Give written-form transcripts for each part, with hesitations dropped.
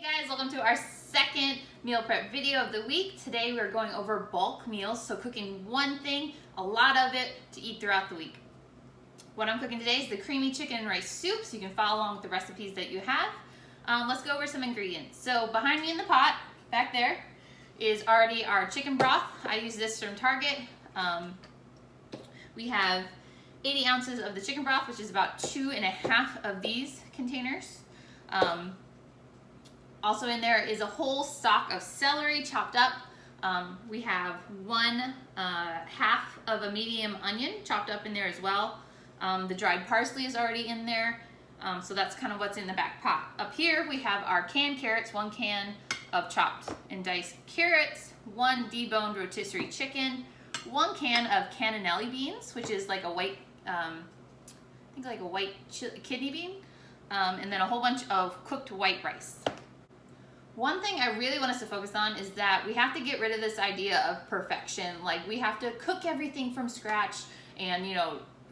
Guys, welcome to our second meal prep video of the week. Today we're going over bulk meals, so cooking one thing, a lot of it to eat throughout the week. What I'm cooking today is the creamy chicken and rice soup, so you can follow along with the recipes that you have. Let's go over some ingredients. So behind me in the pot, back there, is already our chicken broth. I use this from Target. We have 80 ounces of the chicken broth, which is about 2.5 of these containers. Also in there is a whole stalk of celery chopped up. We have half of a medium onion chopped up in there as well. The dried parsley is already in there. So that's kind of what's in the back pot. Up here we have our canned carrots, 1 can of chopped and diced carrots, 1 deboned rotisserie chicken, 1 can of cannellini beans, which is like a white, I think like a white kidney bean, and then a whole bunch of cooked white rice. One thing I really want us to focus on is that we have to get rid of this idea of perfection. Like, we have to cook everything from scratch, and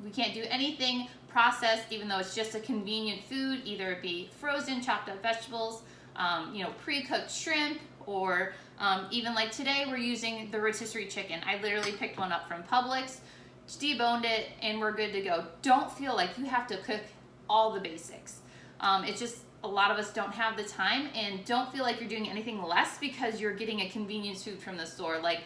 we can't do anything processed, even though it's just a convenient food, either it be frozen chopped up vegetables, pre-cooked shrimp, or even like today we're using the rotisserie chicken. I literally picked one up from Publix, deboned it, and we're good to go. Don't feel like you have to cook all the basics. It's just a lot of us don't have the time, and don't feel like you're doing anything less because you're getting a convenience food from the store, like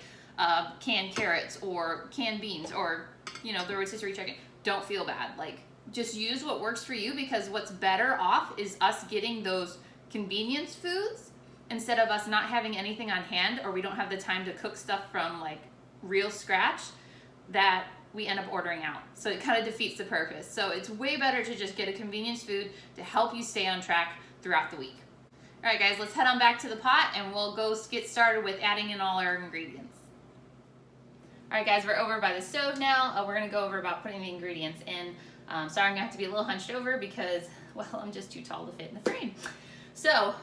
canned carrots or canned beans or the rotisserie chicken. Don't feel bad. Like, just use what works for you, because what's better off is us getting those convenience foods instead of us not having anything on hand, or we don't have the time to cook stuff from like real scratch that we end up ordering out. So it kind of defeats the purpose. So it's way better to just get a convenience food to help you stay on track throughout the week. All right, guys, let's head on back to the pot and we'll go get started with adding in all our ingredients. All right, guys, we're over by the stove now. We're gonna go over about putting the ingredients in. Sorry, I'm gonna have to be a little hunched over because, well, I'm just too tall to fit in the frame. So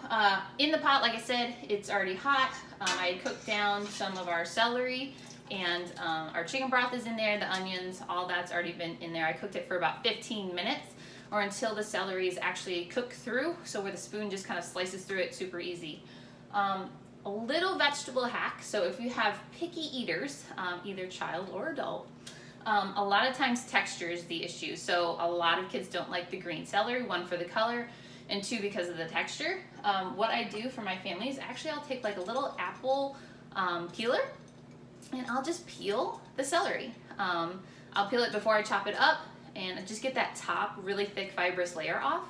in the pot, like I said, it's already hot. I cooked down some of our celery, and our chicken broth is in there, the onions, all that's already been in there. I cooked it for about 15 minutes, or until the celery is actually cooked through, so where the spoon just kind of slices through it super easy. A little vegetable hack, so if you have picky eaters, either child or adult, a lot of times texture is the issue. So a lot of kids don't like the green celery, 1 for the color, and 2 because of the texture. What I do for my family is actually I'll take like a little apple peeler, and I'll just peel the celery. I'll peel it before I chop it up, and just get that top really thick fibrous layer off,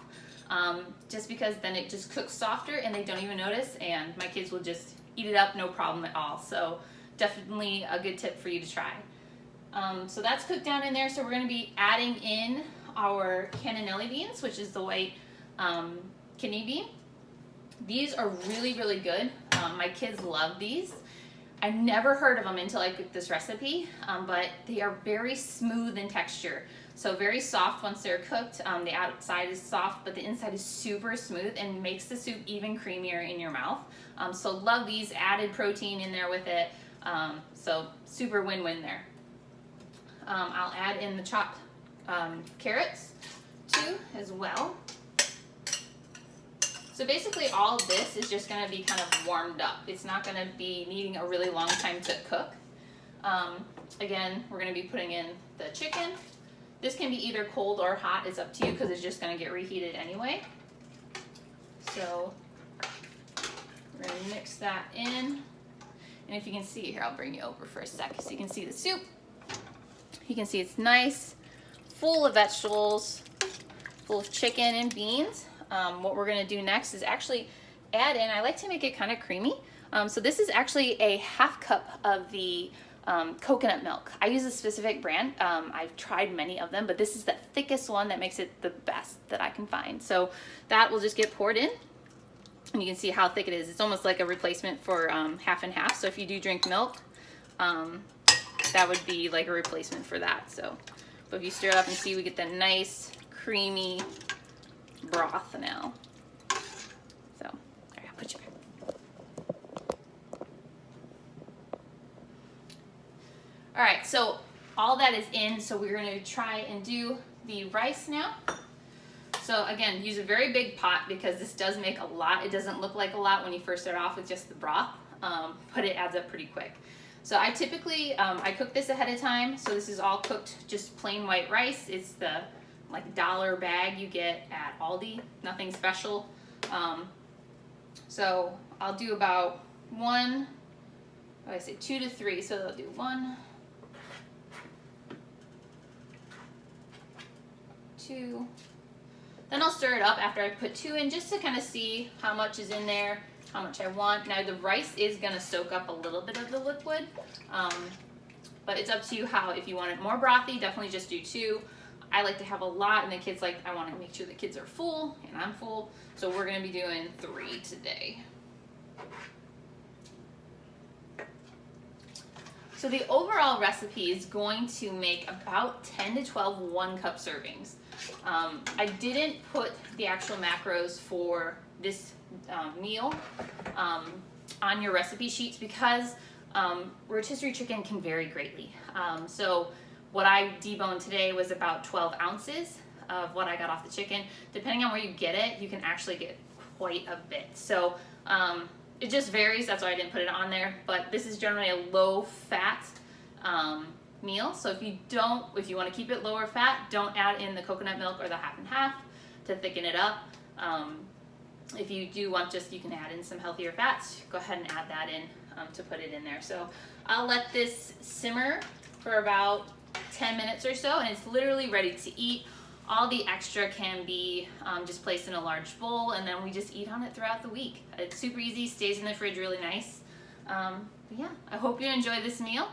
just because then it just cooks softer and they don't even notice, and my kids will just eat it up no problem at all. So definitely a good tip for you to try. So that's cooked down in there, so we're going to be adding in our cannellini beans, which is the white kidney bean. These are really, really good. My kids love these. I never heard of them until I cooked this recipe, but they are very smooth in texture. So very soft once they're cooked. The outside is soft, but the inside is super smooth and makes the soup even creamier in your mouth. So love these, added protein in there with it. So super win-win there. I'll add in the chopped carrots too as well. So basically all of this is just going to be kind of warmed up. It's not going to be needing a really long time to cook. Again, we're going to be putting in the chicken. This can be either cold or hot. It's up to you because it's just going to get reheated anyway. So we're going to mix that in. And if you can see here, I'll bring you over for a sec so you can see the soup. You can see it's nice, full of vegetables, full of chicken and beans. What we're gonna do next is actually add in, I like to make it kind of creamy. So this is actually a 1/2 cup of the coconut milk. I use a specific brand. I've tried many of them, but this is the thickest one that makes it the best that I can find. So that will just get poured in, and you can see how thick it is. It's almost like a replacement for 1/2 and 1/2. So if you do drink milk, that would be like a replacement for that. So, but if you stir it up and see, we get the nice creamy broth now. So, all right, I'll put you back. All right, so all that is in, so we're gonna try and do the rice now. So again, use a very big pot because this does make a lot. It doesn't look like a lot when you first start off with just the broth, but it adds up pretty quick. So I typically, I cook this ahead of time. So this is all cooked, just plain white rice. It's the like $1 bag you get at Aldi, nothing special. So I'll do about one, I say 2 to 3, so I'll do 1, 2. Then I'll stir it up after I put 2 in just to kind of see how much is in there, how much I want. Now the rice is gonna soak up a little bit of the liquid, but it's up to you how, if you want it more brothy, definitely just do 2. I like to have a lot, and the kids like, I want to make sure the kids are full, and I'm full, so we're gonna be doing 3 today. So the overall recipe is going to make about 10 to 12 1-cup servings. I didn't put the actual macros for this meal on your recipe sheets because rotisserie chicken can vary greatly. So what I deboned today was about 12 ounces of what I got off the chicken. Depending on where you get it, you can actually get quite a bit. So it just varies, that's why I didn't put it on there, but this is generally a low fat meal. So if you want to keep it lower fat, don't add in the coconut milk or the half and half to thicken it up. If you do want you can add in some healthier fats, go ahead and add that in to put it in there. So I'll let this simmer for about 10 minutes or so, and it's literally ready to eat. All the extra can be just placed in a large bowl, and then we just eat on it throughout the week. It's super easy, stays in the fridge really nice. But yeah, I hope you enjoy this meal.